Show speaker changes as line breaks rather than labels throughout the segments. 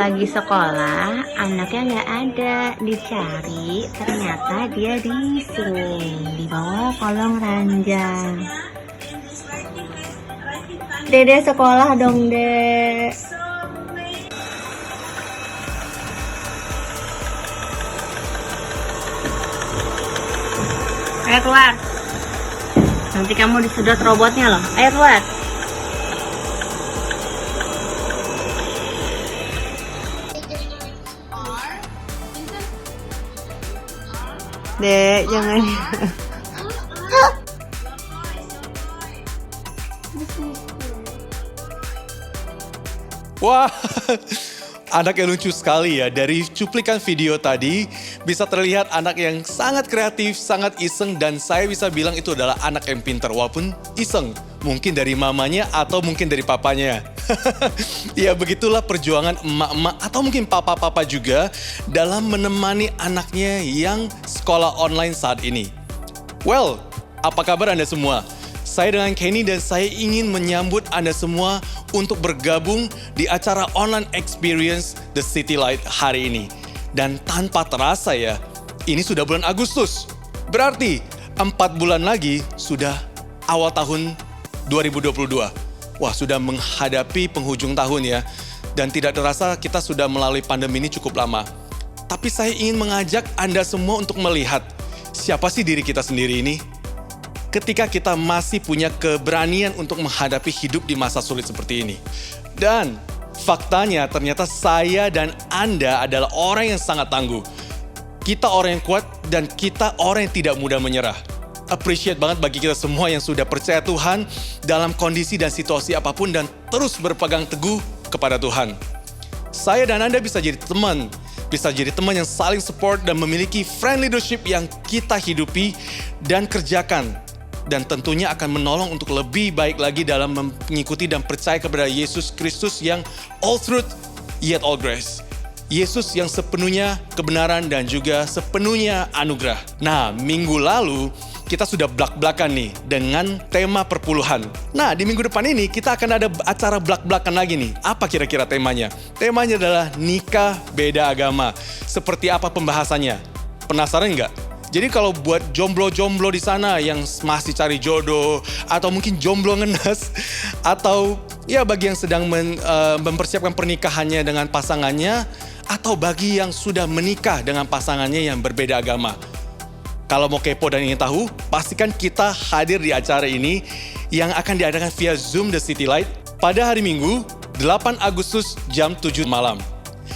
lagi sekolah, anaknya nggak ada, dicari, ternyata dia di sini, di bawah kolong ranjang. Dede sekolah dong, Dek. Ayo keluar. Nanti kamu disedot robotnya loh. Ayo keluar. Dek, jangan.
Wah, anak yang lucu sekali ya. Dari cuplikan video tadi, bisa terlihat anak yang sangat kreatif, sangat iseng, dan saya bisa bilang itu adalah anak yang pintar. Walaupun iseng, mungkin dari mamanya atau mungkin dari papanya. Ya begitulah perjuangan emak-emak atau mungkin papa-papa juga dalam menemani anaknya yang sekolah online saat ini. Well, apa kabar Anda semua? Saya dengan Kenny dan saya ingin menyambut Anda semua untuk bergabung di acara online experience The City Light hari ini. Dan tanpa terasa ya, ini sudah bulan Agustus. Berarti 4 bulan lagi sudah awal tahun 2022. Wah, sudah menghadapi penghujung tahun ya. Dan tidak terasa kita sudah melalui pandemi ini cukup lama. Tapi saya ingin mengajak Anda semua untuk melihat siapa sih diri kita sendiri ini. Ketika kita masih punya keberanian untuk menghadapi hidup di masa sulit seperti ini. Dan faktanya ternyata saya dan Anda adalah orang yang sangat tangguh. Kita orang yang kuat dan kita orang yang tidak mudah menyerah. Appreciate banget bagi kita semua yang sudah percaya Tuhan dalam kondisi dan situasi apapun dan terus berpegang teguh kepada Tuhan. Saya dan Anda bisa jadi teman yang saling support dan memiliki friend leadership yang kita hidupi dan kerjakan. Dan tentunya akan menolong untuk lebih baik lagi dalam mengikuti dan percaya kepada Yesus Kristus yang all truth yet all grace. Yesus yang sepenuhnya kebenaran dan juga sepenuhnya anugerah. Nah, minggu lalu kita sudah blak-blakan nih dengan tema perpuluhan. Nah, di minggu depan ini kita akan ada acara blak-blakan lagi nih. Apa kira-kira temanya? Temanya adalah nikah beda agama. Seperti apa pembahasannya? Penasaran nggak? Jadi kalau buat jomblo-jomblo di sana yang masih cari jodoh, atau mungkin jomblo ngenes, atau ya bagi yang sedang mempersiapkan pernikahannya dengan pasangannya, atau bagi yang sudah menikah dengan pasangannya yang berbeda agama. Kalau mau kepo dan ingin tahu, pastikan kita hadir di acara ini yang akan diadakan via Zoom The City Light pada hari Minggu, 8 Agustus jam 7 malam.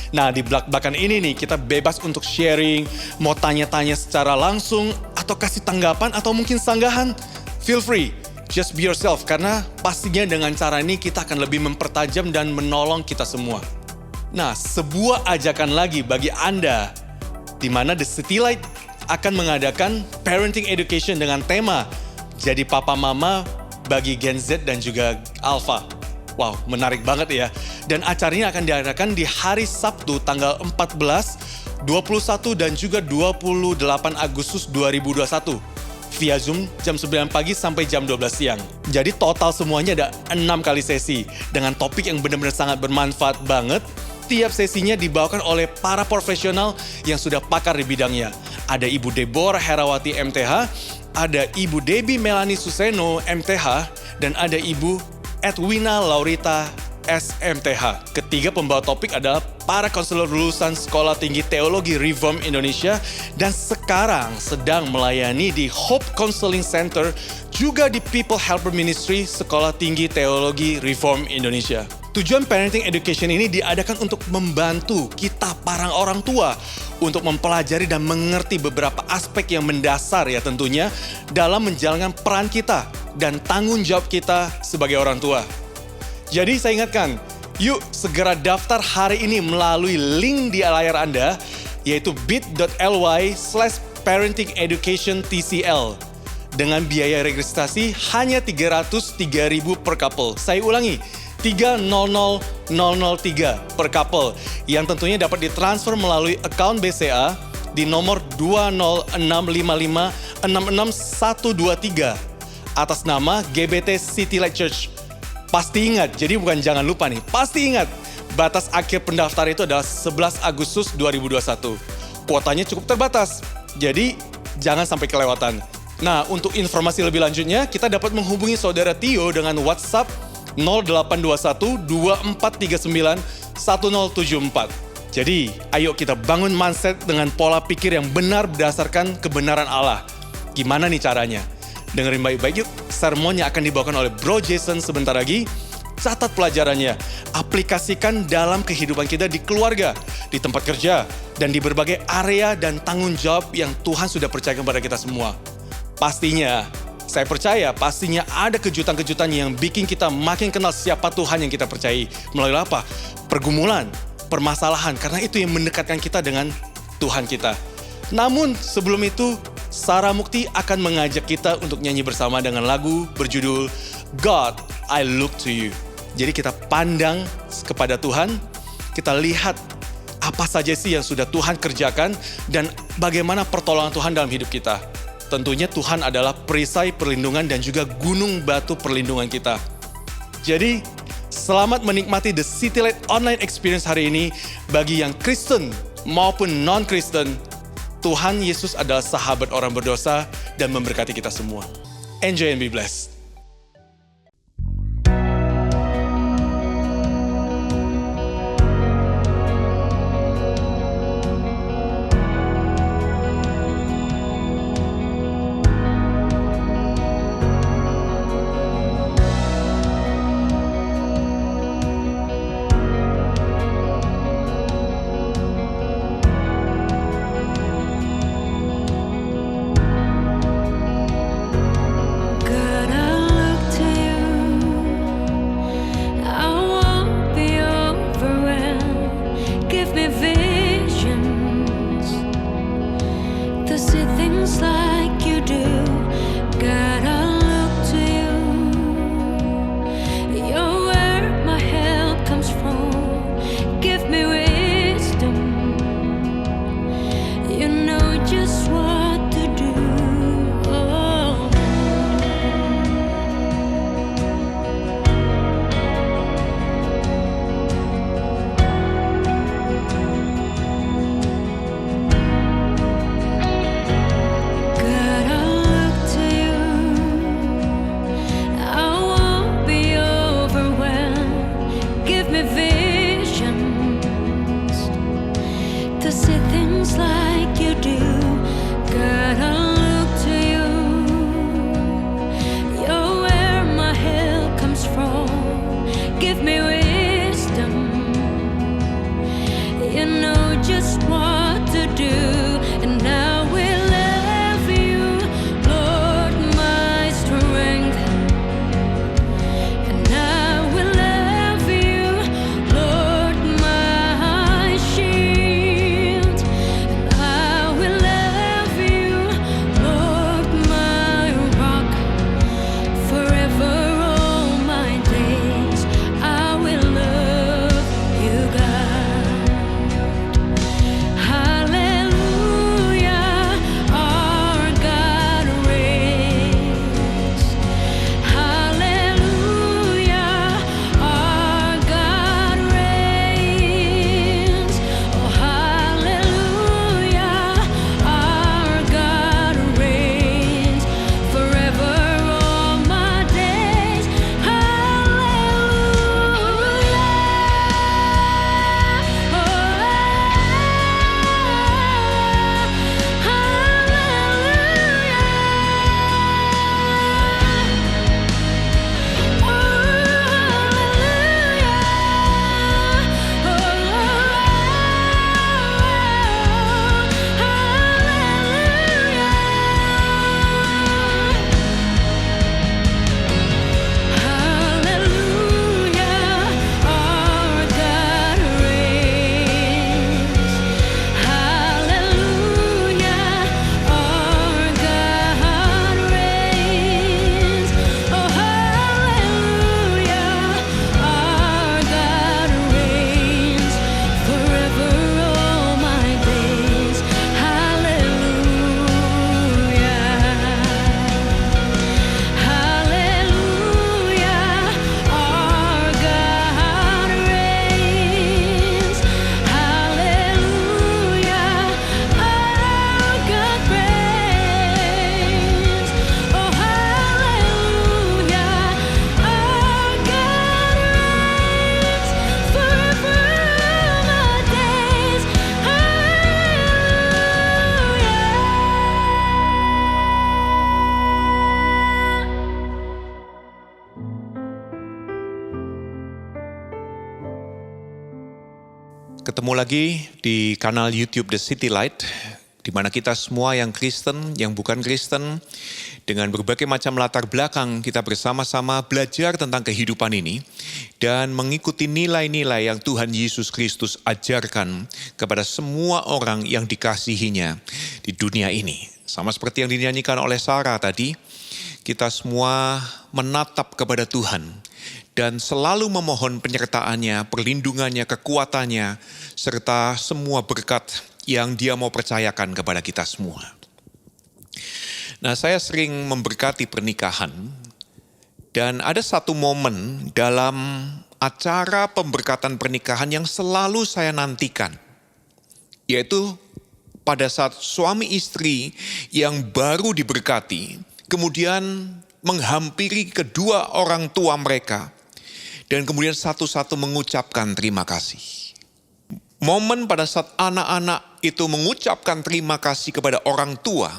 Nah, di blak-blakan ini nih kita bebas untuk sharing, mau tanya-tanya secara langsung, atau kasih tanggapan, atau mungkin sanggahan. Feel free, just be yourself, karena pastinya dengan cara ini kita akan lebih mempertajam dan menolong kita semua. Nah, sebuah ajakan lagi bagi Anda, di mana The City Light akan mengadakan parenting education dengan tema Jadi Papa Mama bagi Gen Z dan juga Alpha. Wow, menarik banget ya. Dan acara ini akan diadakan di hari Sabtu tanggal 14, 21 dan juga 28 Agustus 2021. Via Zoom jam 9 pagi sampai jam 12 siang. Jadi total semuanya ada 6 kali sesi. Dengan topik yang benar-benar sangat bermanfaat banget. Tiap sesinya dibawakan oleh para profesional yang sudah pakar di bidangnya. Ada Ibu Deborah Herawati MTH, ada Ibu Debbie Melanie Suseno MTH, dan ada Ibu Edwina Laurita SMTH. Ketiga pembawa topik adalah para konselor lulusan Sekolah Tinggi Teologi Reform Indonesia dan sekarang sedang melayani di Hope Counseling Center, juga di People Helper Ministry Sekolah Tinggi Teologi Reform Indonesia. Tujuan parenting education ini diadakan untuk membantu kita para orang tua untuk mempelajari dan mengerti beberapa aspek yang mendasar ya tentunya dalam menjalankan peran kita dan tanggung jawab kita sebagai orang tua. Jadi saya ingatkan, yuk segera daftar hari ini melalui link di layar Anda, yaitu bit.ly/parentingeducationtcl. Dengan biaya registrasi hanya 303.000 per couple. Saya ulangi, 300.003 per couple, yang tentunya dapat ditransfer melalui account BCA di nomor 20655666123 atas nama GBT City Light Church. Pasti ingat, jadi bukan jangan lupa nih, pasti ingat, batas akhir pendaftaran itu adalah 11 Agustus 2021. Kuotanya cukup terbatas, jadi jangan sampai kelewatan. Nah, untuk informasi lebih lanjutnya, kita dapat menghubungi Saudara Tio dengan WhatsApp 0821 2439 1074. Jadi, ayo kita bangun mindset dengan pola pikir yang benar berdasarkan kebenaran Allah. Gimana nih caranya? Dengerin baik-baik yuk, sermonnya akan dibawakan oleh Bro Jason sebentar lagi. Catat pelajarannya, aplikasikan dalam kehidupan kita di keluarga, di tempat kerja, dan di berbagai area dan tanggung jawab yang Tuhan sudah percayakan kepada kita semua. Pastinya, saya percaya pastinya ada kejutan-kejutan yang bikin kita makin kenal siapa Tuhan yang kita percayai. Melalui apa? Pergumulan, permasalahan, karena itu yang mendekatkan kita dengan Tuhan kita. Namun sebelum itu, Sarah Mukti akan mengajak kita untuk nyanyi bersama dengan lagu berjudul God, I Look to You. Jadi kita pandang kepada Tuhan, kita lihat apa saja sih yang sudah Tuhan kerjakan dan bagaimana pertolongan Tuhan dalam hidup kita. Tentunya Tuhan adalah perisai perlindungan dan juga gunung batu perlindungan kita. Jadi, selamat menikmati The City Light Online Experience hari ini. Bagi yang Kristen maupun non-Kristen, Tuhan Yesus adalah sahabat orang berdosa dan memberkati kita semua. Enjoy and be blessed.
God, I
Ketemu lagi di kanal YouTube The City Light, di mana kita semua yang Kristen, yang bukan Kristen, dengan berbagai macam latar belakang kita bersama-sama belajar tentang kehidupan ini dan mengikuti nilai-nilai yang Tuhan Yesus Kristus ajarkan kepada semua orang yang dikasihinya di dunia ini. Sama seperti yang dinyanyikan oleh Sarah tadi, kita semua menatap kepada Tuhan dan selalu memohon penyertaannya, perlindungannya, kekuatannya, serta semua berkat yang Dia mau percayakan kepada kita semua. Nah, saya sering memberkati pernikahan, dan ada satu momen dalam acara pemberkatan pernikahan yang selalu saya nantikan, yaitu pada saat suami istri yang baru diberkati, kemudian menghampiri kedua orang tua mereka, dan kemudian satu-satu mengucapkan terima kasih. Momen pada saat anak-anak itu mengucapkan terima kasih kepada orang tua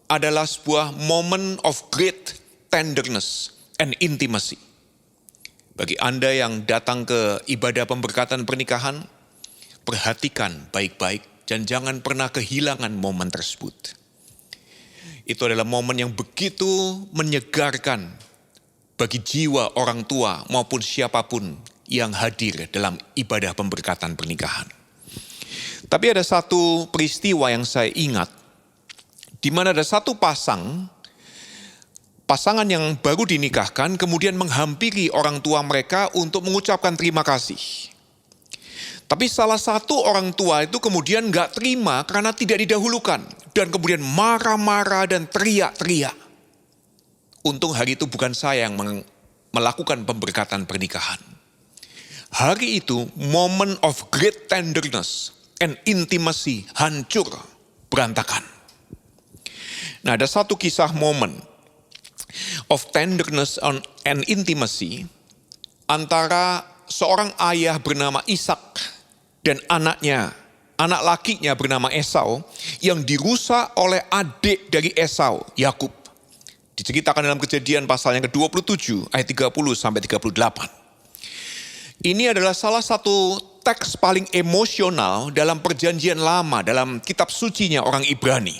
adalah sebuah moment of great tenderness and intimacy. Bagi Anda yang datang ke ibadah pemberkatan pernikahan, perhatikan baik-baik dan jangan pernah kehilangan momen tersebut. Itu adalah momen yang begitu menyegarkan bagi jiwa orang tua maupun siapapun yang hadir dalam ibadah pemberkatan pernikahan. Tapi ada satu peristiwa yang saya ingat, di mana ada satu pasangan yang baru dinikahkan kemudian menghampiri orang tua mereka untuk mengucapkan terima kasih. Tapi salah satu orang tua itu kemudian gak terima karena tidak didahulukan, dan kemudian marah-marah dan teriak-teriak. Untung hari itu bukan saya yang melakukan pemberkatan pernikahan. Hari itu moment of great tenderness and intimacy hancur, berantakan. Nah, ada satu kisah moment of tenderness and intimacy antara seorang ayah bernama Ishak dan anaknya, anak lakinya bernama Esau, yang dirusak oleh adik dari Esau, Yakub. Diceritakan dalam Kejadian pasal yang ke-27 ayat 30 sampai 38. Ini adalah salah satu teks paling emosional dalam perjanjian lama, dalam kitab sucinya orang Ibrani.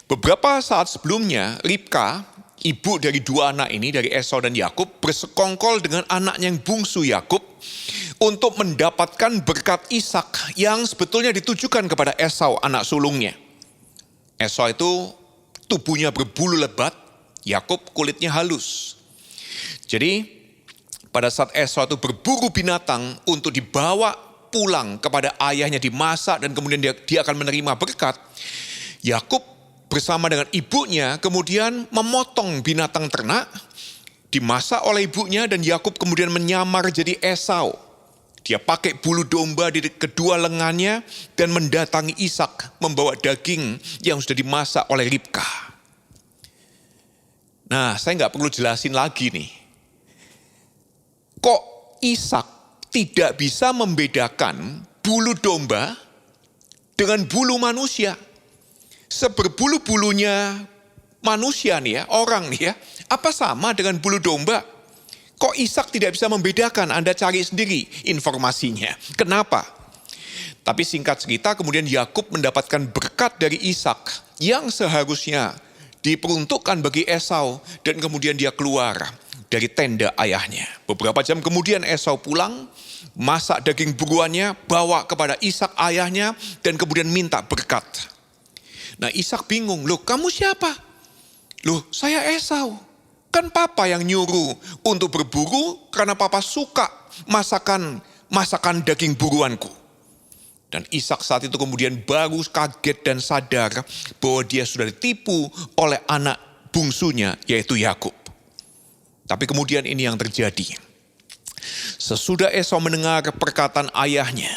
Beberapa saat sebelumnya, Ribka, ibu dari dua anak ini, dari Esau dan Yakub, bersekongkol dengan anaknya yang bungsu Yakub untuk mendapatkan berkat Ishak yang sebetulnya ditujukan kepada Esau, anak sulungnya. Esau itu tubuhnya berbulu lebat, Yakub kulitnya halus. Jadi pada saat Esau itu berburu binatang untuk dibawa pulang kepada ayahnya dimasak dan kemudian dia akan menerima berkat, Yakub bersama dengan ibunya kemudian memotong binatang ternak, dimasak oleh ibunya, dan Yakub kemudian menyamar jadi Esau. Dia pakai bulu domba di kedua lengannya dan mendatangi Ishak membawa daging yang sudah dimasak oleh Ribka. Nah, saya nggak perlu jelasin lagi nih. Kok Ishak tidak bisa membedakan bulu domba dengan bulu manusia? Seberbulu-bulunya manusia nih ya, orang nih ya, apa sama dengan bulu domba? Kok Ishak tidak bisa membedakan? Anda cari sendiri informasinya. Kenapa? Tapi singkat cerita, kemudian Yakub mendapatkan berkat dari Ishak yang seharusnya diperuntukkan bagi Esau, dan kemudian dia keluar dari tenda ayahnya. Beberapa jam kemudian Esau pulang, masak daging buruannya, bawa kepada Ishak ayahnya, dan kemudian minta berkat. Nah, Ishak bingung, loh kamu siapa? Loh saya Esau, kan papa yang nyuruh untuk berburu karena papa suka masakan daging buruanku. Dan Ishak saat itu kemudian baru kaget dan sadar bahwa dia sudah ditipu oleh anak bungsunya, yaitu Yakub. Tapi kemudian ini yang terjadi. Sesudah Esau mendengar perkataan ayahnya,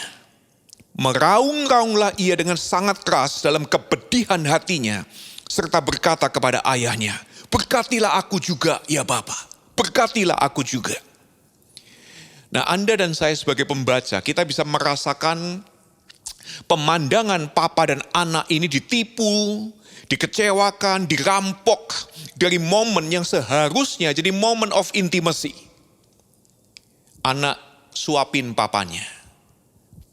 meraung-raunglah ia dengan sangat keras dalam kepedihan hatinya, serta berkata kepada ayahnya, berkatilah aku juga ya Bapa, berkatilah aku juga. Nah, Anda dan saya sebagai pembaca, kita bisa merasakan pemandangan papa dan anak ini ditipu, dikecewakan, dirampok dari momen yang seharusnya jadi moment of intimacy. Anak suapin papanya.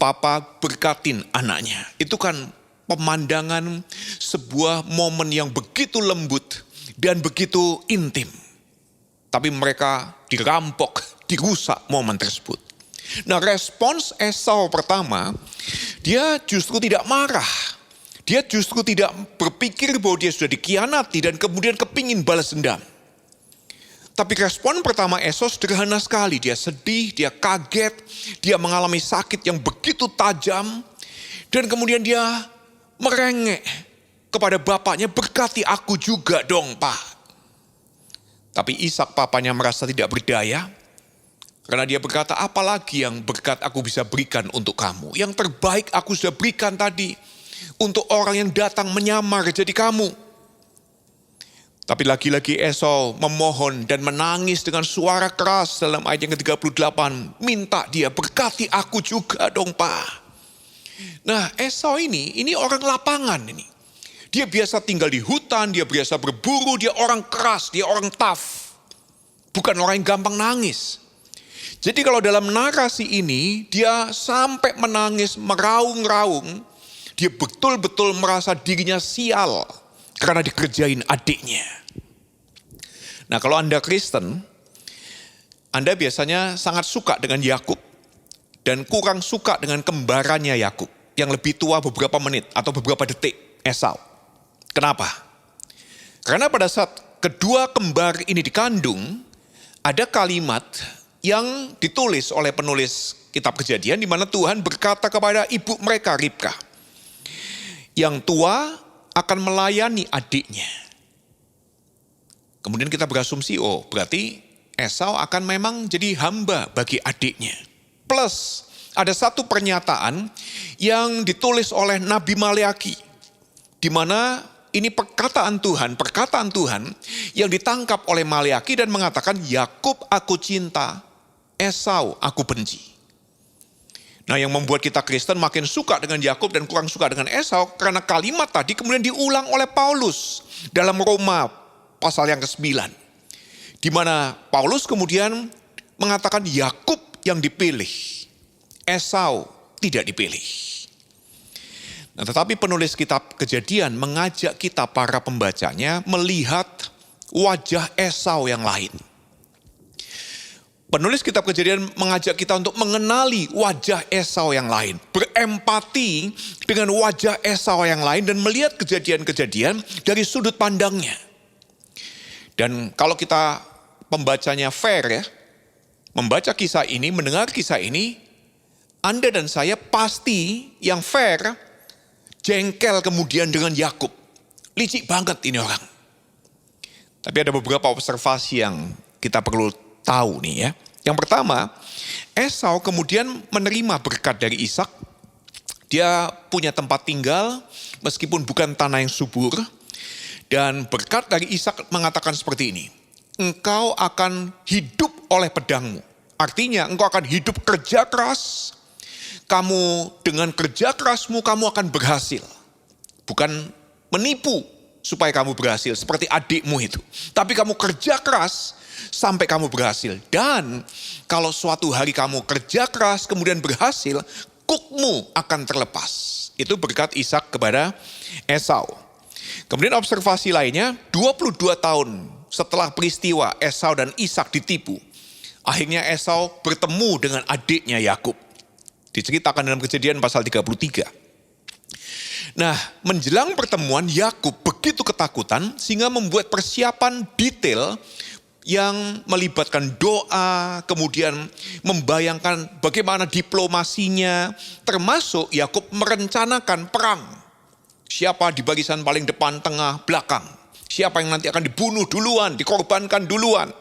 papa berkatin anaknya. Itu kan pemandangan sebuah momen yang begitu lembut dan begitu intim. Tapi mereka dirampok, dirusak momen tersebut. Nah, respons Esau pertama, dia justru tidak marah. Dia justru tidak berpikir bahwa dia sudah dikhianati dan kemudian kepingin balas dendam. Tapi respon pertama Esau sederhana sekali. Dia sedih, dia kaget, dia mengalami sakit yang begitu tajam. Dan kemudian dia merengek kepada bapaknya, berkati aku juga dong pak. Tapi Ishak papanya merasa tidak berdaya. Karena dia berkata, apalagi yang berkat aku bisa berikan untuk kamu. Yang terbaik aku sudah berikan tadi untuk orang yang datang menyamar jadi kamu. Tapi lagi-lagi Esau memohon dan menangis dengan suara keras dalam ayat yang ke-38. Minta dia, berkati aku juga dong pak. Nah, Esau ini orang lapangan ini. Dia biasa tinggal di hutan, dia biasa berburu, dia orang keras, dia orang tough. Bukan orang yang gampang nangis. Jadi kalau dalam narasi ini, dia sampai menangis, meraung-raung. Dia betul-betul merasa dirinya sial karena dikerjain adiknya. Nah, kalau Anda Kristen, Anda biasanya sangat suka dengan Yakub dan kurang suka dengan kembarannya Yakub yang lebih tua beberapa menit atau beberapa detik, Esau. Kenapa? Karena pada saat kedua kembar ini dikandung, ada kalimat yang ditulis oleh penulis kitab Kejadian di mana Tuhan berkata kepada ibu mereka Ribka, yang tua akan melayani adiknya. Kemudian kita berasumsi, oh berarti Esau akan memang jadi hamba bagi adiknya. Plus ada satu pernyataan yang ditulis oleh Nabi Maleaki, di mana ini perkataan Tuhan yang ditangkap oleh Maleaki dan mengatakan, Yakub aku cinta, Esau aku benci. Nah, yang membuat kita Kristen makin suka dengan Yakub dan kurang suka dengan Esau, karena kalimat tadi kemudian diulang oleh Paulus dalam Roma pasal yang ke-9. Di mana Paulus kemudian mengatakan Yakub yang dipilih, Esau tidak dipilih. Nah, tetapi penulis kitab Kejadian mengajak kita para pembacanya melihat wajah Esau yang lain. Penulis kitab Kejadian mengajak kita untuk mengenali wajah Esau yang lain. Berempati dengan wajah Esau yang lain dan melihat kejadian-kejadian dari sudut pandangnya. Dan kalau kita pembacanya fair ya, membaca kisah ini, mendengar kisah ini, Anda dan saya pasti yang fair, jengkel kemudian dengan Yakub. Licik banget ini orang. Tapi ada beberapa observasi yang kita perlu tahu nih ya. Yang pertama, Esau kemudian menerima berkat dari Ishak. Dia punya tempat tinggal meskipun bukan tanah yang subur. Dan berkat dari Ishak mengatakan seperti ini. Engkau akan hidup oleh pedangmu. Artinya engkau akan hidup kerja keras. Kamu dengan kerja kerasmu kamu akan berhasil. Bukan menipu supaya kamu berhasil seperti adikmu itu. Tapi kamu kerja keras sampai kamu berhasil. Dan kalau suatu hari kamu kerja keras kemudian berhasil, kukmu akan terlepas. Itu berkat Ishak kepada Esau. Kemudian observasi lainnya, 22 tahun setelah peristiwa Esau dan Ishak ditipu, akhirnya Esau bertemu dengan adiknya Yakub. Diceritakan dalam Kejadian pasal 33. Nah, menjelang pertemuan Yakub begitu ketakutan sehingga membuat persiapan detail yang melibatkan doa, kemudian membayangkan bagaimana diplomasinya, termasuk Yakub merencanakan perang. Siapa di barisan paling depan, tengah, belakang. Siapa yang nanti akan dibunuh duluan, dikorbankan duluan.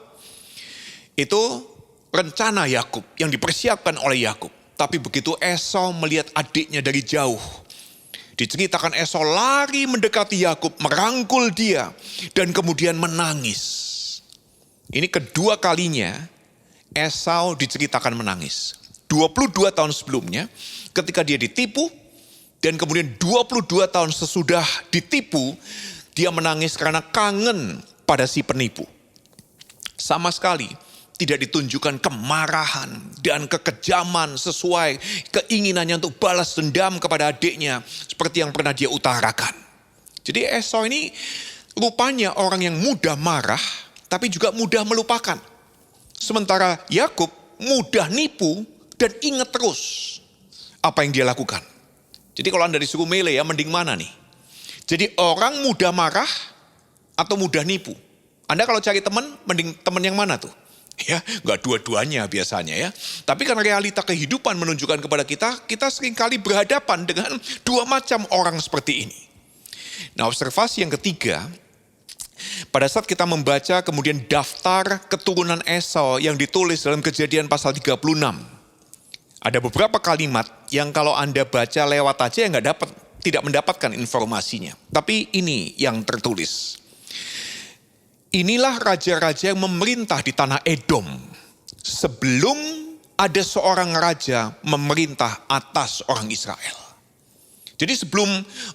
Itu rencana Yakub yang dipersiapkan oleh Yakub. Tapi begitu Esau melihat adiknya dari jauh, diceritakan Esau lari mendekati Yakub, merangkul dia, dan kemudian menangis. Ini kedua kalinya Esau diceritakan menangis. 22 tahun sebelumnya, ketika dia ditipu, dan kemudian 22 tahun sesudah ditipu, dia menangis karena kangen pada si penipu. Sama sekali tidak ditunjukkan kemarahan dan kekejaman sesuai keinginannya untuk balas dendam kepada adiknya seperti yang pernah dia utarakan. Jadi Esau ini rupanya orang yang mudah marah tapi juga mudah melupakan. Sementara Yakub mudah nipu dan ingat terus apa yang dia lakukan. Jadi kalau Anda disuruh milih ya, mending mana nih? Jadi orang mudah marah atau mudah nipu? Anda kalau cari teman, mending teman yang mana tuh? Ya, nggak dua-duanya biasanya ya. Tapi karena realita kehidupan menunjukkan kepada kita seringkali berhadapan dengan dua macam orang seperti ini. Nah, observasi yang ketiga, pada saat kita membaca kemudian daftar keturunan Esau yang ditulis dalam Kejadian pasal 36. Ada beberapa kalimat yang kalau Anda baca lewat aja ya tidak mendapatkan informasinya. Tapi ini yang tertulis. Inilah raja-raja yang memerintah di tanah Edom sebelum ada seorang raja memerintah atas orang Israel. Jadi sebelum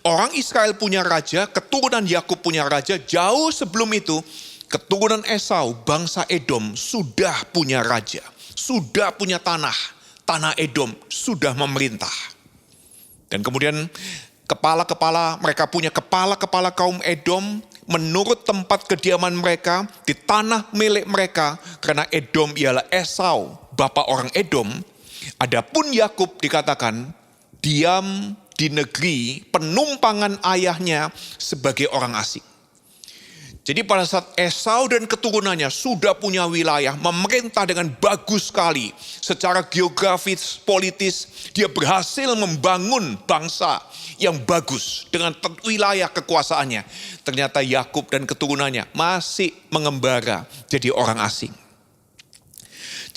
orang Israel punya raja, keturunan Yakub punya raja, jauh sebelum itu keturunan Esau, bangsa Edom sudah punya raja, sudah punya tanah Edom sudah memerintah. Dan kemudian mereka punya kepala-kepala kaum Edom menurut tempat kediaman mereka di tanah milik mereka, karena Edom ialah Esau, bapak orang Edom. Adapun Yakub dikatakan diam di negeri penumpangan ayahnya sebagai orang asing. Jadi pada saat Esau dan keturunannya sudah punya wilayah, memerintah dengan bagus sekali. Secara geografis, politis, dia berhasil membangun bangsa yang bagus dengan wilayah kekuasaannya. Ternyata Yakub dan keturunannya masih mengembara jadi orang asing.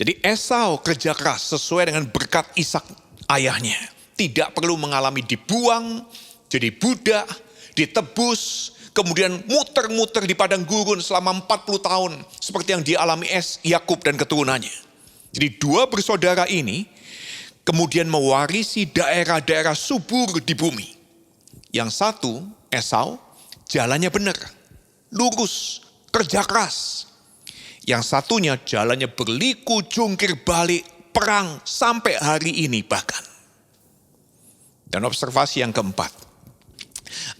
Jadi Esau kerja keras sesuai dengan berkat Ishak ayahnya. Tidak perlu mengalami dibuang, jadi budak, ditebus, kemudian muter-muter di padang gurun selama 40 tahun. Seperti yang dialami Yakub dan keturunannya. Jadi dua bersaudara ini kemudian mewarisi daerah-daerah subur di bumi. Yang satu, Esau, jalannya benar, lurus, kerja keras. Yang satunya jalannya berliku, jungkir balik, perang sampai hari ini bahkan. Dan observasi yang keempat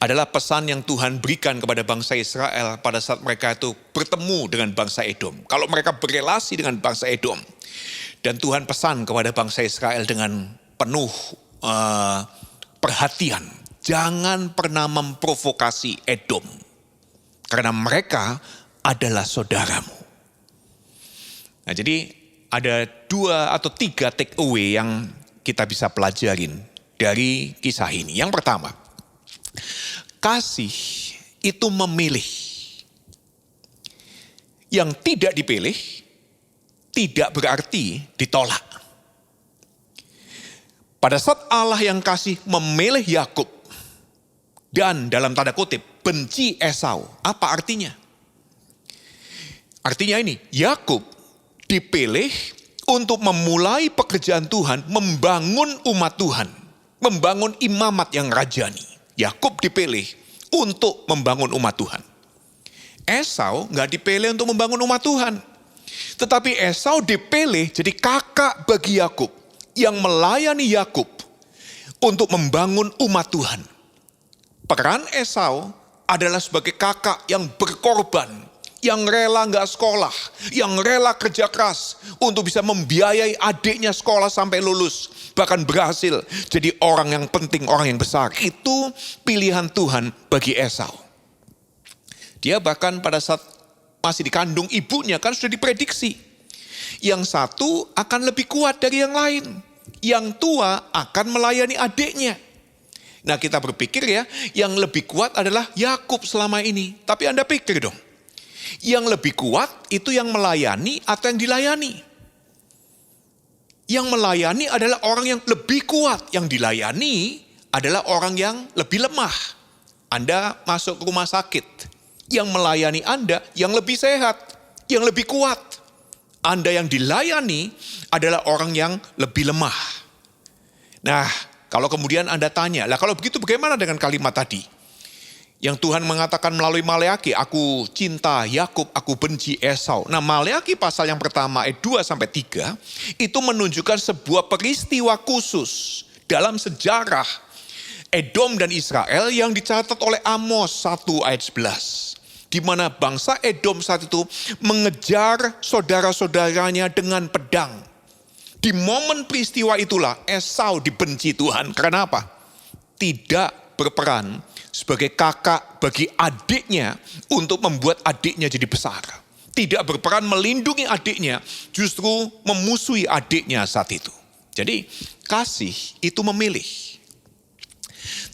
adalah pesan yang Tuhan berikan kepada bangsa Israel pada saat mereka itu bertemu dengan bangsa Edom. Kalau mereka berelasi dengan bangsa Edom. Dan Tuhan pesan kepada bangsa Israel dengan penuh perhatian. Jangan pernah memprovokasi Edom. Karena mereka adalah saudaramu. Nah, jadi ada 2 atau 3 take away yang kita bisa pelajarin dari kisah ini. Yang pertama, kasih itu memilih. Yang tidak dipilih tidak berarti ditolak. Pada saat Allah yang kasih memilih Yakub dan dalam tanda kutip benci Esau, apa artinya? Artinya ini, Yakub dipilih untuk memulai pekerjaan Tuhan, membangun umat Tuhan, membangun imamat yang rajani. Yakub dipilih untuk membangun umat Tuhan. Esau nggak dipilih untuk membangun umat Tuhan. Tetapi Esau dipilih jadi kakak bagi Yakub yang melayani Yakub untuk membangun umat Tuhan. Peran Esau adalah sebagai kakak yang berkorban, yang rela nggak sekolah, yang rela kerja keras untuk bisa membiayai adiknya sekolah sampai lulus, bahkan berhasil jadi orang yang penting, orang yang besar. Itu pilihan Tuhan bagi Esau. Dia bahkan pada saat masih dikandung ibunya kan sudah diprediksi. Yang satu akan lebih kuat dari yang lain. Yang tua akan melayani adiknya. Nah, kita berpikir ya, yang lebih kuat adalah Yakub selama ini. Tapi Anda pikir dong, yang lebih kuat itu yang melayani atau yang dilayani? Yang melayani adalah orang yang lebih kuat. Yang dilayani adalah orang yang lebih lemah. Anda masuk ke rumah sakit. Yang melayani Anda yang lebih sehat, yang lebih kuat. Anda yang dilayani adalah orang yang lebih lemah. Nah, kalau kemudian Anda tanya, lah kalau begitu bagaimana dengan kalimat tadi? Yang Tuhan mengatakan melalui Maleakhi, aku cinta Yakub, aku benci Esau. Nah, Maleakhi pasal yang pertama ayat 2-3 itu menunjukkan sebuah peristiwa khusus dalam sejarah Edom dan Israel yang dicatat oleh Amos 1 ayat 11. Di mana bangsa Edom saat itu mengejar saudara-saudaranya dengan pedang. Di momen peristiwa itulah Esau dibenci Tuhan. Karena apa? Tidak berperan sebagai kakak bagi adiknya untuk membuat adiknya jadi besar. Tidak berperan melindungi adiknya, justru memusuhi adiknya saat itu. Jadi kasih itu memilih.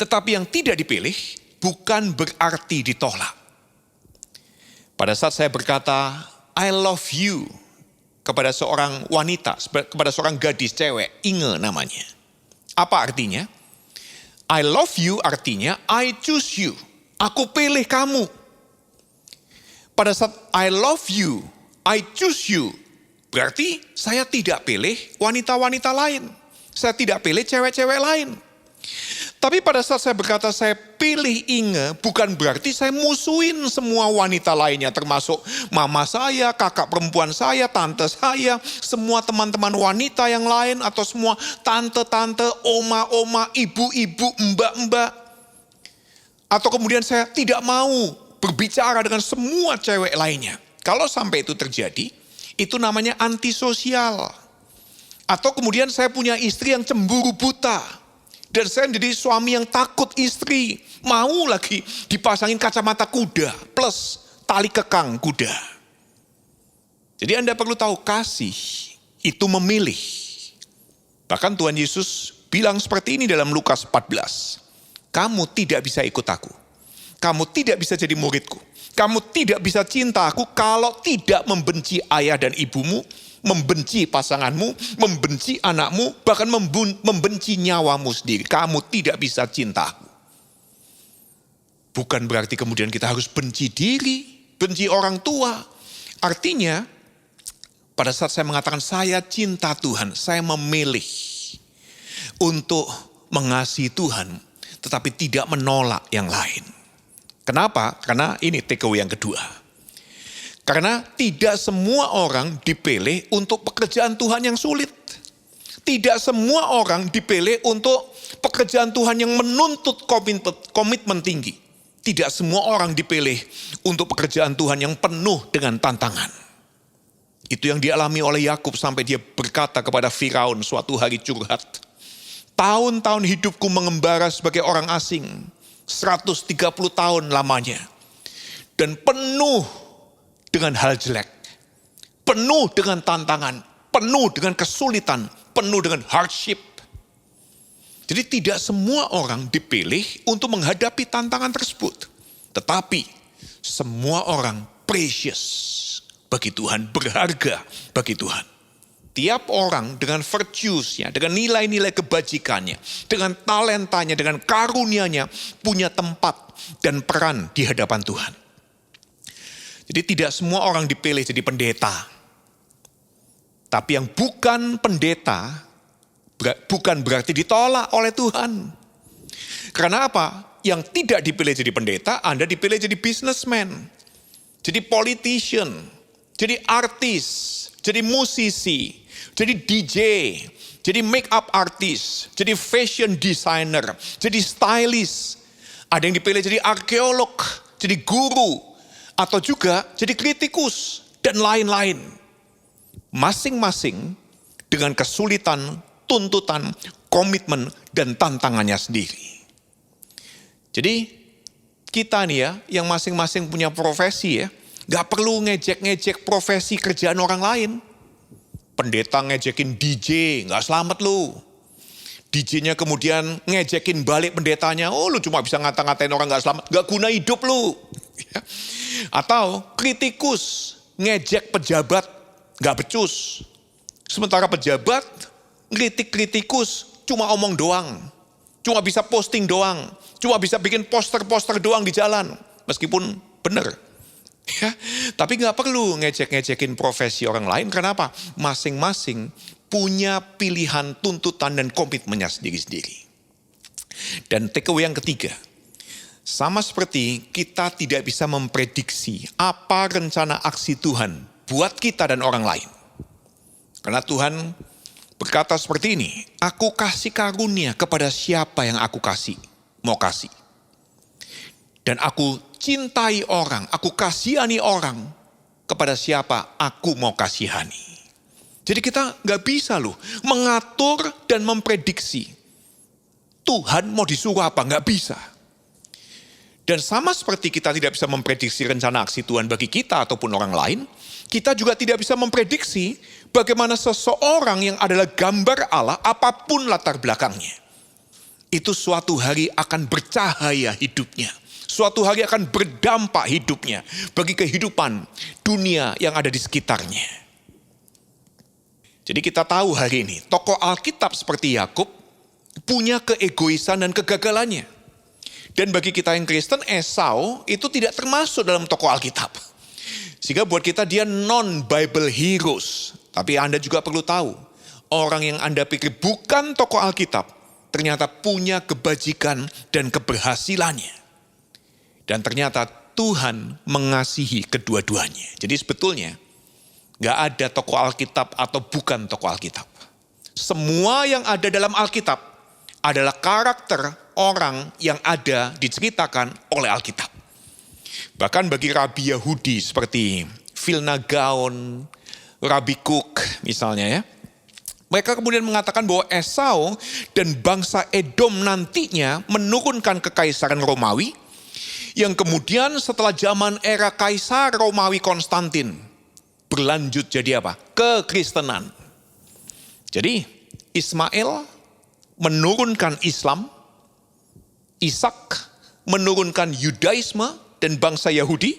Tetapi yang tidak dipilih bukan berarti ditolak. Pada saat saya berkata, I love you, kepada seorang wanita, kepada seorang gadis cewek, Inge namanya. Apa artinya? I love you artinya, I choose you. Aku pilih kamu. Pada saat I love you, I choose you, berarti saya tidak pilih wanita-wanita lain. Saya tidak pilih cewek-cewek lain. Tapi pada saat saya berkata saya pilih Inge, bukan berarti saya musuhin semua wanita lainnya, termasuk mama saya, kakak perempuan saya, tante saya, semua teman-teman wanita yang lain, atau semua tante-tante, oma-oma, ibu-ibu, mbak-mbak. Atau kemudian saya tidak mau berbicara dengan semua cewek lainnya. Kalau sampai itu terjadi, itu namanya antisosial. Atau kemudian saya punya istri yang cemburu buta. Dan saya menjadi suami yang takut istri. Mau lagi dipasangin kacamata kuda plus tali kekang kuda. Jadi Anda perlu tahu kasih itu memilih. Bahkan Tuhan Yesus bilang seperti ini dalam Lukas 14. Kamu tidak bisa ikut aku. Kamu tidak bisa jadi muridku. Kamu tidak bisa cinta aku kalau tidak membenci ayah dan ibumu, membenci pasanganmu, membenci anakmu, bahkan membenci nyawamu sendiri. Kamu tidak bisa cinta aku. Bukan berarti kemudian kita harus benci diri, benci orang tua. Artinya, pada saat saya mengatakan saya cinta Tuhan, saya memilih untuk mengasihi Tuhan, tetapi tidak menolak yang lain. Kenapa? Karena ini takeaway yang kedua. Karena tidak semua orang dipilih untuk pekerjaan Tuhan yang sulit. Tidak semua orang dipilih untuk pekerjaan Tuhan yang menuntut komitmen tinggi. Tidak semua orang dipilih untuk pekerjaan Tuhan yang penuh dengan tantangan. Itu yang dialami oleh Yakub sampai dia berkata kepada Firaun suatu hari curhat. Tahun-tahun hidupku mengembara sebagai orang asing. 130 tahun lamanya. Dan penuh dengan hal jelek, penuh dengan tantangan, penuh dengan kesulitan, penuh dengan hardship. Jadi tidak semua orang dipilih untuk menghadapi tantangan tersebut. Tetapi semua orang precious bagi Tuhan, berharga bagi Tuhan. Tiap orang dengan virtues-nya, dengan nilai-nilai kebajikannya, dengan talentanya, dengan karunia-nya, punya tempat dan peran di hadapan Tuhan. Jadi tidak semua orang dipilih jadi pendeta. Tapi yang bukan pendeta, bukan berarti ditolak oleh Tuhan. Karena apa? Yang tidak dipilih jadi pendeta, Anda dipilih jadi businessman, jadi politician, jadi artis, jadi musisi, jadi DJ, jadi make up artist, jadi fashion designer, jadi stylist. Ada yang dipilih jadi arkeolog, jadi guru, atau juga jadi kritikus, dan lain-lain. Masing-masing dengan kesulitan, tuntutan, komitmen, dan tantangannya sendiri. Jadi kita nih ya, yang masing-masing punya profesi ya, gak perlu ngejek-ngejek profesi kerjaan orang lain. Pendeta ngejekin DJ, gak selamat lu. DJ-nya kemudian ngejekin balik pendetanya, oh lu cuma bisa ngata-ngatain orang gak selamat, gak guna hidup lu. Atau kritikus ngejek pejabat gak becus. Sementara pejabat ngeritik kritikus cuma omong doang. Cuma bisa posting doang. Cuma bisa bikin poster-poster doang di jalan. Meskipun benar. Ya, tapi gak perlu ngejek-ngejekin profesi orang lain. Kenapa? Masing-masing punya pilihan, tuntutan, dan komitmennya sendiri-sendiri. Dan takeaway yang ketiga. Sama seperti kita tidak bisa memprediksi apa rencana aksi Tuhan buat kita dan orang lain. Karena Tuhan berkata seperti ini, aku kasih karunia kepada siapa yang aku mau kasih. Dan aku cintai orang, aku kasihani orang kepada siapa aku mau kasihani. Jadi kita nggak bisa loh mengatur dan memprediksi Tuhan mau disuruh apa, nggak bisa. Dan sama seperti kita tidak bisa memprediksi rencana aksi Tuhan bagi kita ataupun orang lain, kita juga tidak bisa memprediksi bagaimana seseorang yang adalah gambar Allah apapun latar belakangnya. Itu suatu hari akan bercahaya hidupnya. Suatu hari akan berdampak hidupnya bagi kehidupan dunia yang ada di sekitarnya. Jadi kita tahu hari ini, tokoh Alkitab seperti Yakub punya keegoisan dan kegagalannya. Dan bagi kita yang Kristen, Esau itu tidak termasuk dalam tokoh Alkitab. Sehingga buat kita dia non-Bible heroes. Tapi Anda juga perlu tahu, orang yang Anda pikir bukan tokoh Alkitab, ternyata punya kebajikan dan keberhasilannya. Dan ternyata Tuhan mengasihi kedua-duanya. Jadi sebetulnya, gak ada tokoh Alkitab atau bukan tokoh Alkitab. Semua yang ada dalam Alkitab adalah karakter orang yang ada diceritakan oleh Alkitab. Bahkan bagi Rabi Yahudi seperti Vilna Gaon, Rabbi Kook misalnya ya. Mereka kemudian mengatakan bahwa Esau dan bangsa Edom nantinya menurunkan kekaisaran Romawi. Yang kemudian setelah zaman era Kaisar Romawi Konstantin berlanjut jadi apa? Kekristenan. Jadi Ismail menurunkan Islam, Ishak menurunkan Yudaisme dan bangsa Yahudi,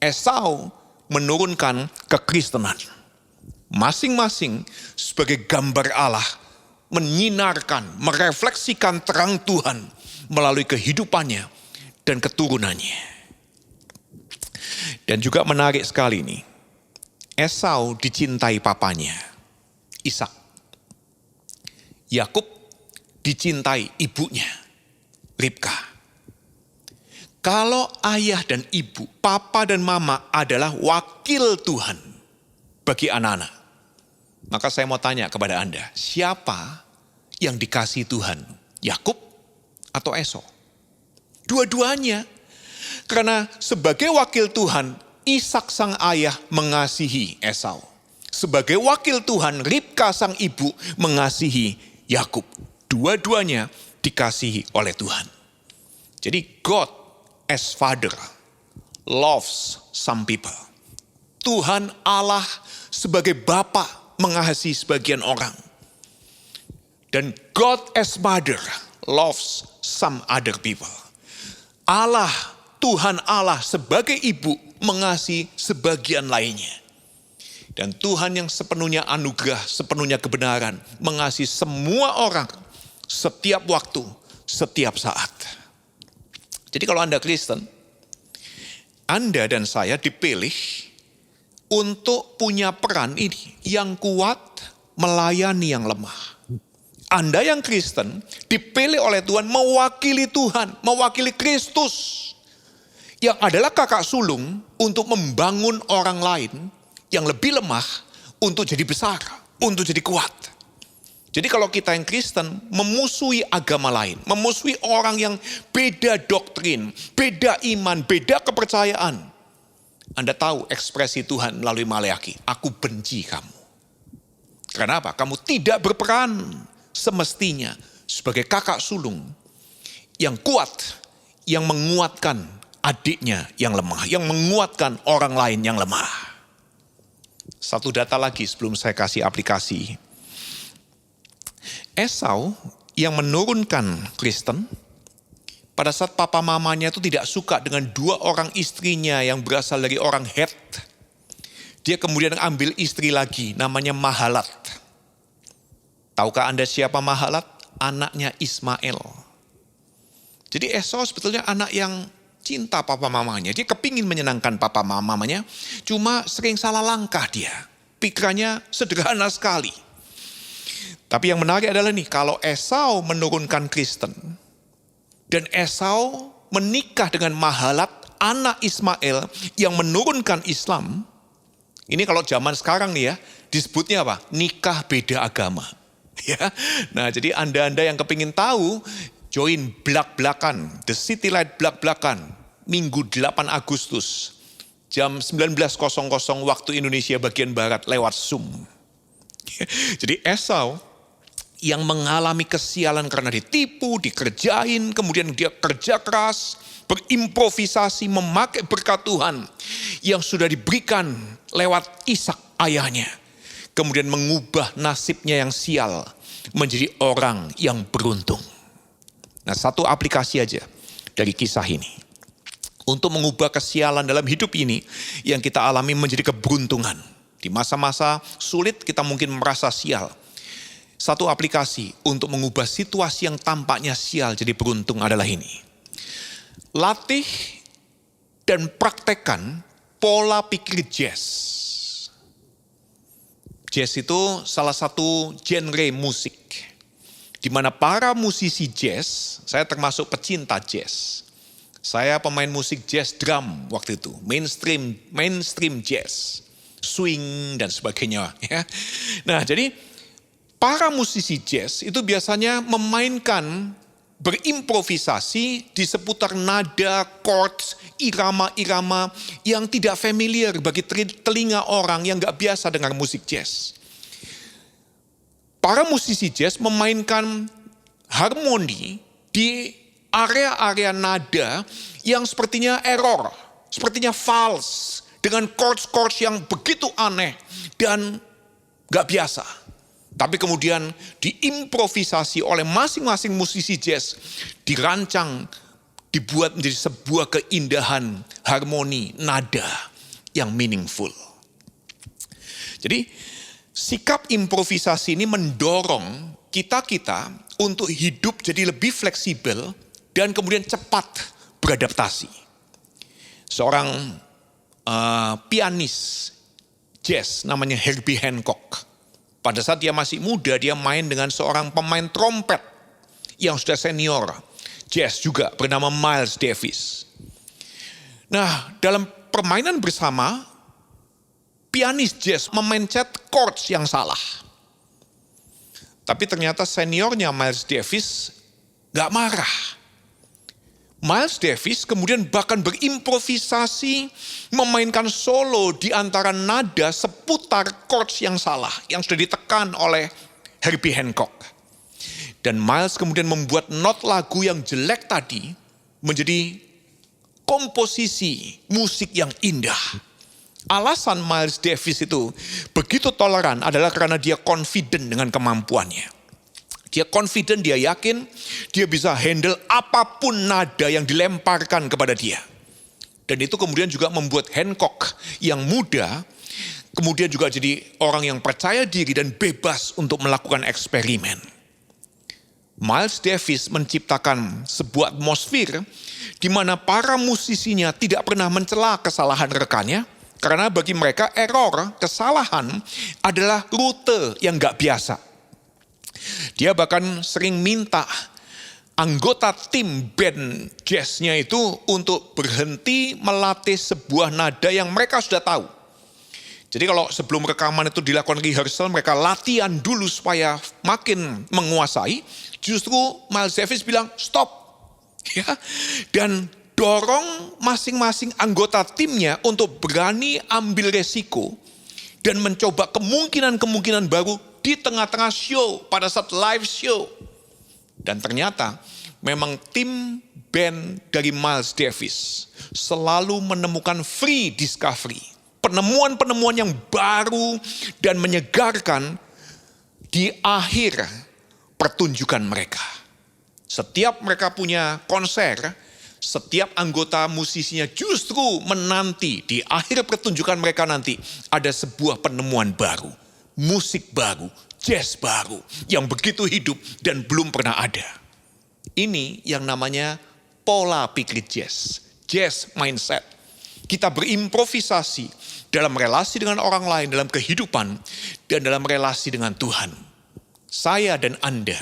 Esau menurunkan kekristenan. Masing-masing sebagai gambar Allah menyinarkan, merefleksikan terang Tuhan melalui kehidupannya dan keturunannya. Dan juga menarik sekali ini, Esau dicintai papanya, Ishak. Yakub dicintai ibunya, Ribka. Kalau ayah dan ibu, papa dan mama adalah wakil Tuhan bagi anak-anak, maka saya mau tanya kepada Anda, siapa yang dikasih Tuhan? Yakub atau Esau? Dua-duanya. Karena sebagai wakil Tuhan, Ishak sang ayah mengasihi Esau. Sebagai wakil Tuhan, Ribka sang ibu mengasihi Yakub. Dua-duanya dikasihi oleh Tuhan. Jadi God as Father loves some people. Tuhan Allah sebagai Bapa mengasihi sebagian orang. Dan God as Mother loves some other people. Allah, Tuhan Allah sebagai ibu mengasihi sebagian lainnya. Dan Tuhan yang sepenuhnya anugerah, sepenuhnya kebenaran, mengasihi semua orang, setiap waktu, setiap saat. Jadi kalau Anda Kristen, Anda dan saya dipilih untuk punya peran ini yang kuat melayani yang lemah. Anda yang Kristen dipilih oleh Tuhan mewakili Tuhan, mewakili Kristus. Yang adalah kakak sulung untuk membangun orang lain yang lebih lemah untuk jadi besar, untuk jadi kuat. Jadi kalau kita yang Kristen memusuhi agama lain, memusuhi orang yang beda doktrin, beda iman, beda kepercayaan. Anda tahu ekspresi Tuhan melalui Maleaki, aku benci kamu. Kenapa? Kamu tidak berperan semestinya sebagai kakak sulung yang kuat, yang menguatkan adiknya yang lemah, yang menguatkan orang lain yang lemah. Satu data lagi sebelum saya kasih aplikasi. Esau yang menurunkan Kristen, pada saat papa mamanya itu tidak suka dengan dua orang istrinya yang berasal dari orang Het. Dia kemudian ambil istri lagi, namanya Mahalat. Tahukah Anda siapa Mahalat? Anaknya Ismail. Jadi Esau sebetulnya anak yang cinta papa mamanya. Dia kepingin menyenangkan papa mamanya, cuma sering salah langkah dia. Pikirannya sederhana sekali. Tapi yang menarik adalah nih, kalau Esau menurunkan Kristen, dan Esau menikah dengan Mahalat, anak Ismail yang menurunkan Islam. Ini kalau zaman sekarang nih ya, disebutnya apa? Nikah beda agama. Ya, nah jadi Anda yang kepingin tahu, join Blak-Blakan, The City Light Blak-Blakan, Minggu 8 Agustus, jam 19.00 waktu Indonesia bagian Barat lewat Zoom. Jadi Esau yang mengalami kesialan karena ditipu, dikerjain, kemudian dia kerja keras, berimprovisasi, memakai berkat Tuhan yang sudah diberikan lewat Ishak ayahnya. Kemudian mengubah nasibnya yang sial menjadi orang yang beruntung. Nah, satu aplikasi aja dari kisah ini. Untuk mengubah kesialan dalam hidup ini yang kita alami menjadi keberuntungan. Di masa-masa sulit kita mungkin merasa sial. Satu aplikasi untuk mengubah situasi yang tampaknya sial jadi beruntung adalah ini. Latih dan praktekkan pola pikir jazz. Jazz itu salah satu genre musik. Di mana para musisi jazz, saya termasuk pecinta jazz. Saya pemain musik jazz drum waktu itu, mainstream jazz, swing dan sebagainya. Ya. Nah jadi para musisi jazz itu biasanya memainkan, berimprovisasi di seputar nada, chords, irama-irama yang tidak familiar bagi telinga orang yang gak biasa dengar musik jazz. Para musisi jazz memainkan harmoni di area-area nada yang sepertinya error, sepertinya false, dengan chords-chords yang begitu aneh dan gak biasa. Tapi kemudian diimprovisasi oleh masing-masing musisi jazz, dirancang, dibuat menjadi sebuah keindahan harmoni nada yang meaningful. Jadi sikap improvisasi ini mendorong kita untuk hidup jadi lebih fleksibel dan kemudian cepat beradaptasi. Seorang pianis jazz namanya Herbie Hancock. Pada saat dia masih muda, dia main dengan seorang pemain trompet yang sudah senior, jazz juga, bernama Miles Davis. Nah, dalam permainan bersama, pianis jazz memencet chords yang salah. Tapi ternyata seniornya Miles Davis gak marah. Miles Davis kemudian bahkan berimprovisasi memainkan solo di antara nada seputar chords yang salah, yang sudah ditekan oleh Herbie Hancock. Dan Miles kemudian membuat not lagu yang jelek tadi menjadi komposisi musik yang indah. Alasan Miles Davis itu begitu toleran adalah karena dia confident dengan kemampuannya. Dia confident, dia yakin, dia bisa handle apapun nada yang dilemparkan kepada dia. Dan itu kemudian juga membuat Hancock yang muda, kemudian juga jadi orang yang percaya diri dan bebas untuk melakukan eksperimen. Miles Davis menciptakan sebuah atmosfer di mana para musisinya tidak pernah mencela kesalahan rekannya, karena bagi mereka error, kesalahan adalah rute yang gak biasa. Dia bahkan sering minta anggota tim band jazznya itu untuk berhenti melatih sebuah nada yang mereka sudah tahu. Jadi kalau sebelum rekaman itu dilakukan rehearsal, mereka latihan dulu supaya makin menguasai. Justru Miles Davis bilang stop. Ya, dan dorong masing-masing anggota timnya untuk berani ambil resiko dan mencoba kemungkinan-kemungkinan baru di tengah-tengah show, pada saat live show. Dan ternyata memang tim band dari Miles Davis selalu menemukan free discovery. Penemuan-penemuan yang baru dan menyegarkan di akhir pertunjukan mereka. Setiap mereka punya konser, setiap anggota musisinya justru menanti di akhir pertunjukan mereka nanti ada sebuah penemuan baru. Musik baru, jazz baru yang begitu hidup dan belum pernah ada. Ini yang namanya pola pikir jazz, jazz mindset. Kita berimprovisasi dalam relasi dengan orang lain, dalam kehidupan, dan dalam relasi dengan Tuhan. Saya dan Anda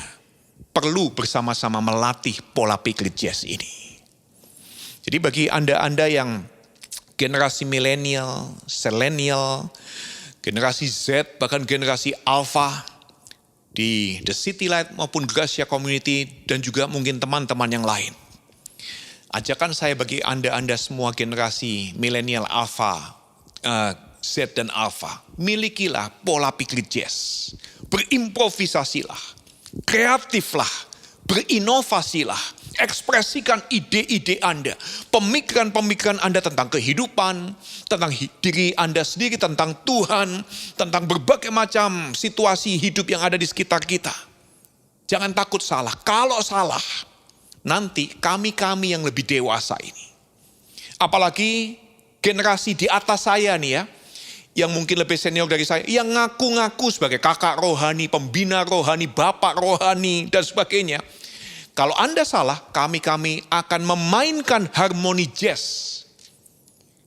perlu bersama-sama melatih pola pikir jazz ini. Jadi bagi Anda-Anda yang generasi milenial, selenial, generasi Z, bahkan generasi Alpha di The City Light maupun Gracia Community dan juga mungkin teman-teman yang lain. Ajakan saya bagi Anda semua generasi milenial Alpha, Z dan Alpha, milikilah pola pikir jazz, berimprovisasilah, kreatiflah, berinovasilah, ekspresikan ide-ide Anda, pemikiran-pemikiran Anda tentang kehidupan, tentang diri Anda sendiri, tentang Tuhan, tentang berbagai macam situasi hidup yang ada di sekitar kita. Jangan takut salah. Kalau salah, nanti kami yang lebih dewasa ini, apalagi generasi di atas saya nih ya, yang mungkin lebih senior dari saya, yang ngaku-ngaku sebagai kakak rohani, pembina rohani, bapak rohani, dan sebagainya. Kalau Anda salah, kami akan memainkan harmoni jazz.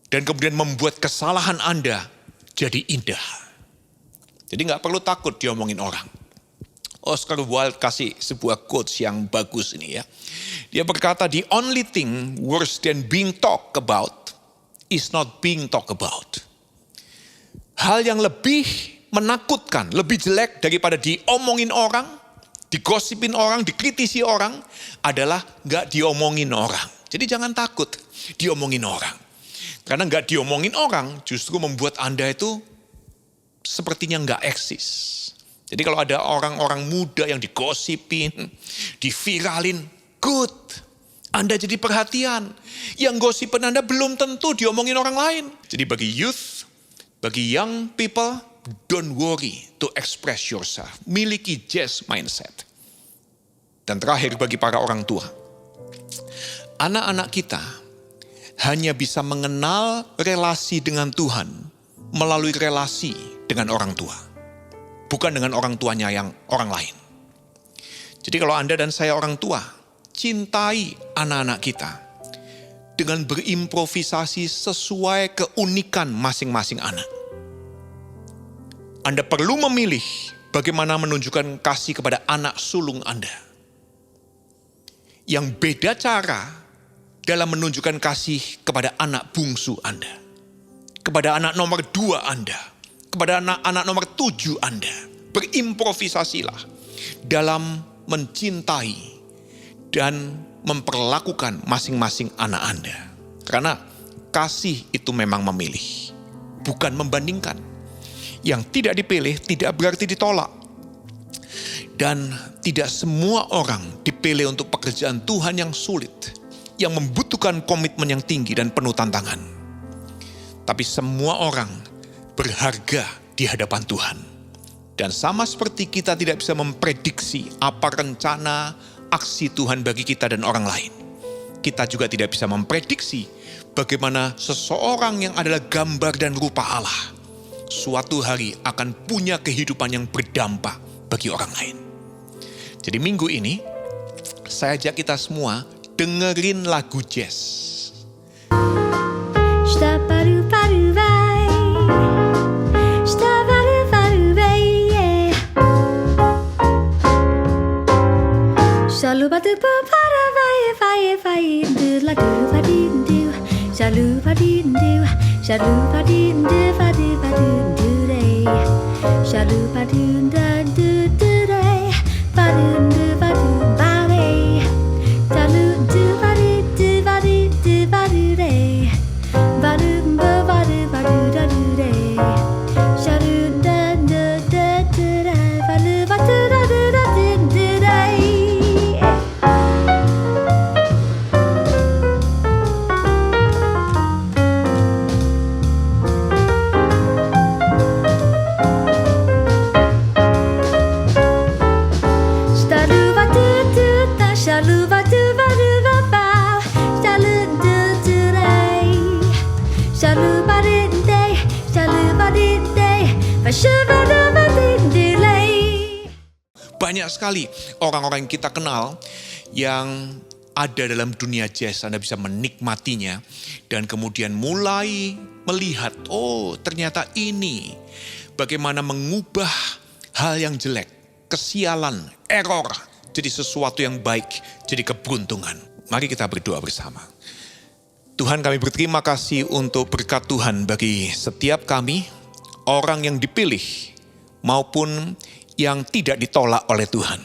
Dan kemudian membuat kesalahan Anda jadi indah. Jadi gak perlu takut diomongin orang. Oscar Wilde kasih sebuah quotes yang bagus ini ya. Dia berkata, the only thing worse than being talked about is not being talked about. Hal yang lebih menakutkan, lebih jelek daripada diomongin orang, digosipin orang, dikritisi orang, adalah gak diomongin orang. Jadi jangan takut diomongin orang. Karena gak diomongin orang justru membuat Anda itu sepertinya gak eksis. Jadi kalau ada orang-orang muda yang digosipin, diviralin, good. Anda jadi perhatian. Yang gosipin Anda belum tentu diomongin orang lain. Jadi bagi youth, bagi young people, don't worry to express yourself. Miliki jazz mindset. Dan terakhir bagi para orang tua. Anak-anak kita hanya bisa mengenal relasi dengan Tuhan melalui relasi dengan orang tua. Bukan dengan orang tuanya yang orang lain. Jadi kalau Anda dan saya orang tua, cintai anak-anak kita dengan berimprovisasi sesuai keunikan masing-masing anak. Anda perlu memilih bagaimana menunjukkan kasih kepada anak sulung Anda. Yang beda cara dalam menunjukkan kasih kepada anak bungsu Anda. Kepada anak nomor 2 Anda. Kepada anak-anak nomor 7 Anda. Berimprovisasilah dalam mencintai dan memperlakukan masing-masing anak Anda. Karena kasih itu memang memilih, bukan membandingkan. Yang tidak dipilih tidak berarti ditolak. Dan tidak semua orang dipilih untuk pekerjaan Tuhan yang sulit, yang membutuhkan komitmen yang tinggi dan penuh tantangan. Tapi semua orang berharga di hadapan Tuhan. Dan sama seperti kita tidak bisa memprediksi apa rencana aksi Tuhan bagi kita dan orang lain, kita juga tidak bisa memprediksi bagaimana seseorang yang adalah gambar dan rupa Allah suatu hari akan punya kehidupan yang berdampak bagi orang lain. Jadi minggu ini saya ajak kita semua dengerin lagu jazz. Banyak sekali orang-orang yang kita kenal yang ada dalam dunia jazz. Anda bisa menikmatinya dan kemudian mulai melihat, oh ternyata ini bagaimana mengubah hal yang jelek, kesialan, error jadi sesuatu yang baik, jadi keberuntungan. Mari kita berdoa bersama. Tuhan, kami berterima kasih untuk berkat Tuhan bagi setiap kami, orang yang dipilih maupun yang tidak ditolak oleh Tuhan.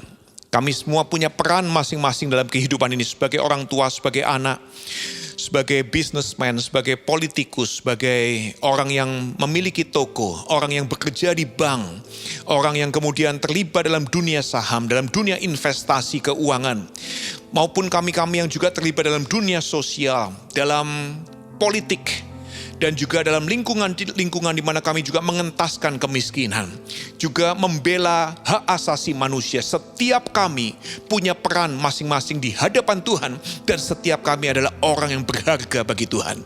Kami semua punya peran masing-masing dalam kehidupan ini sebagai orang tua, sebagai anak, sebagai businessman, sebagai politikus, sebagai orang yang memiliki toko, orang yang bekerja di bank, orang yang kemudian terlibat dalam dunia saham, dalam dunia investasi keuangan, maupun kami-kami yang juga terlibat dalam dunia sosial, dalam politik, dan juga dalam lingkungan di mana kami juga mengentaskan kemiskinan, juga membela hak asasi manusia. Setiap kami punya peran masing-masing di hadapan Tuhan, dan setiap kami adalah orang yang berharga bagi Tuhan.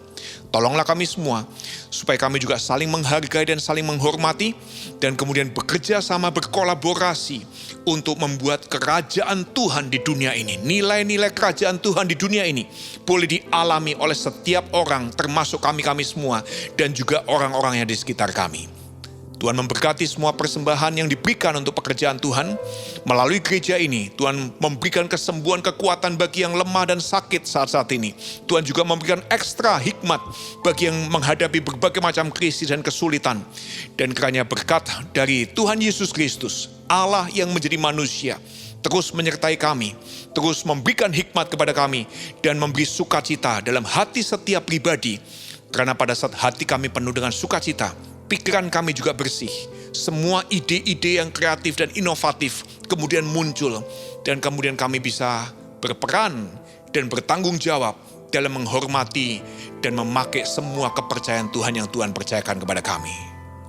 Tolonglah kami semua, supaya kami juga saling menghargai dan saling menghormati, dan kemudian bekerja sama, berkolaborasi untuk membuat kerajaan Tuhan di dunia ini. Nilai-nilai kerajaan Tuhan di dunia ini boleh dialami oleh setiap orang, termasuk kami-kami semua, dan juga orang-orang yang di sekitar kami. Tuhan memberkati semua persembahan yang diberikan untuk pekerjaan Tuhan. Melalui gereja ini, Tuhan memberikan kesembuhan, kekuatan bagi yang lemah dan sakit saat-saat ini. Tuhan juga memberikan ekstra hikmat bagi yang menghadapi berbagai macam krisis dan kesulitan. Dan kiranya berkat dari Tuhan Yesus Kristus, Allah yang menjadi manusia, terus menyertai kami, terus memberikan hikmat kepada kami, dan memberi sukacita dalam hati setiap pribadi. Karena pada saat hati kami penuh dengan sukacita, pikiran kami juga bersih. Semua ide-ide yang kreatif dan inovatif kemudian muncul. Dan kemudian kami bisa berperan dan bertanggung jawab dalam menghormati dan memakai semua kepercayaan Tuhan yang Tuhan percayakan kepada kami.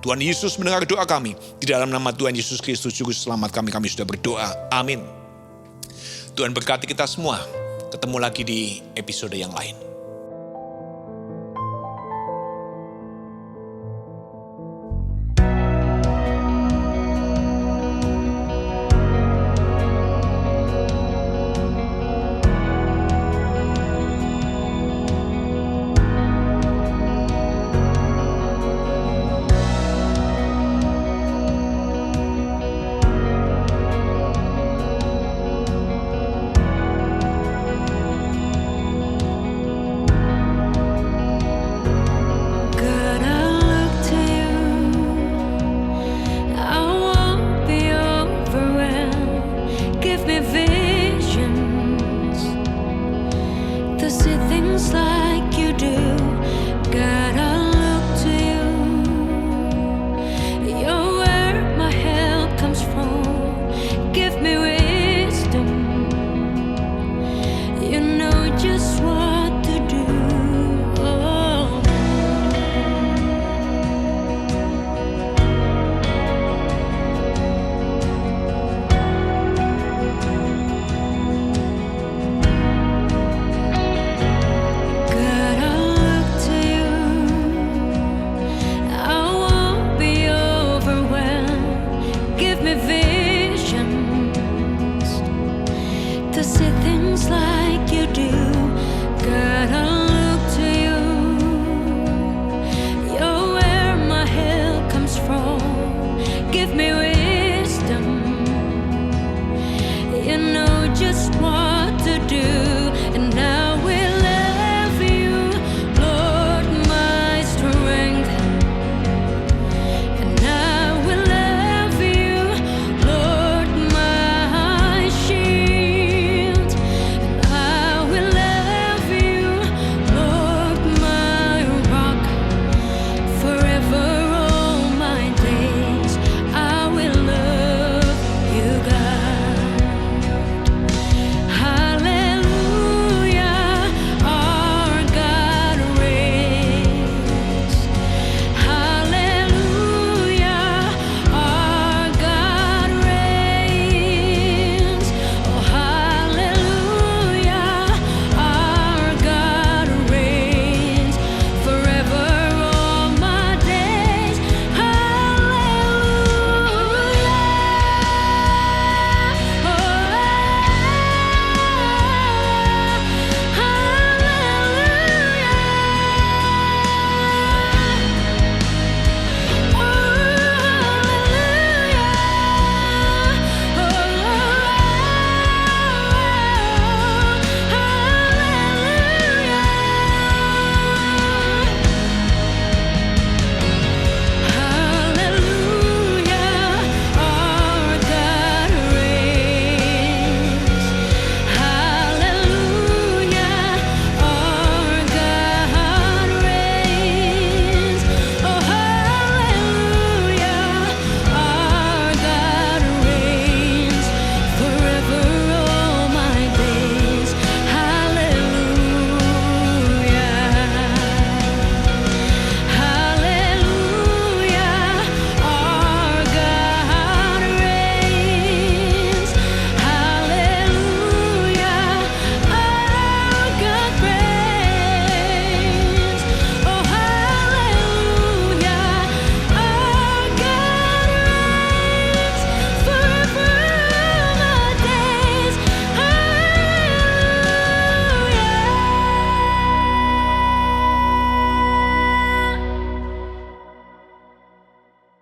Tuhan Yesus mendengar doa kami. Di dalam nama Tuhan Yesus Kristus Juru Selamat kami sudah berdoa. Amin. Tuhan berkati kita semua. Ketemu lagi di episode yang lain.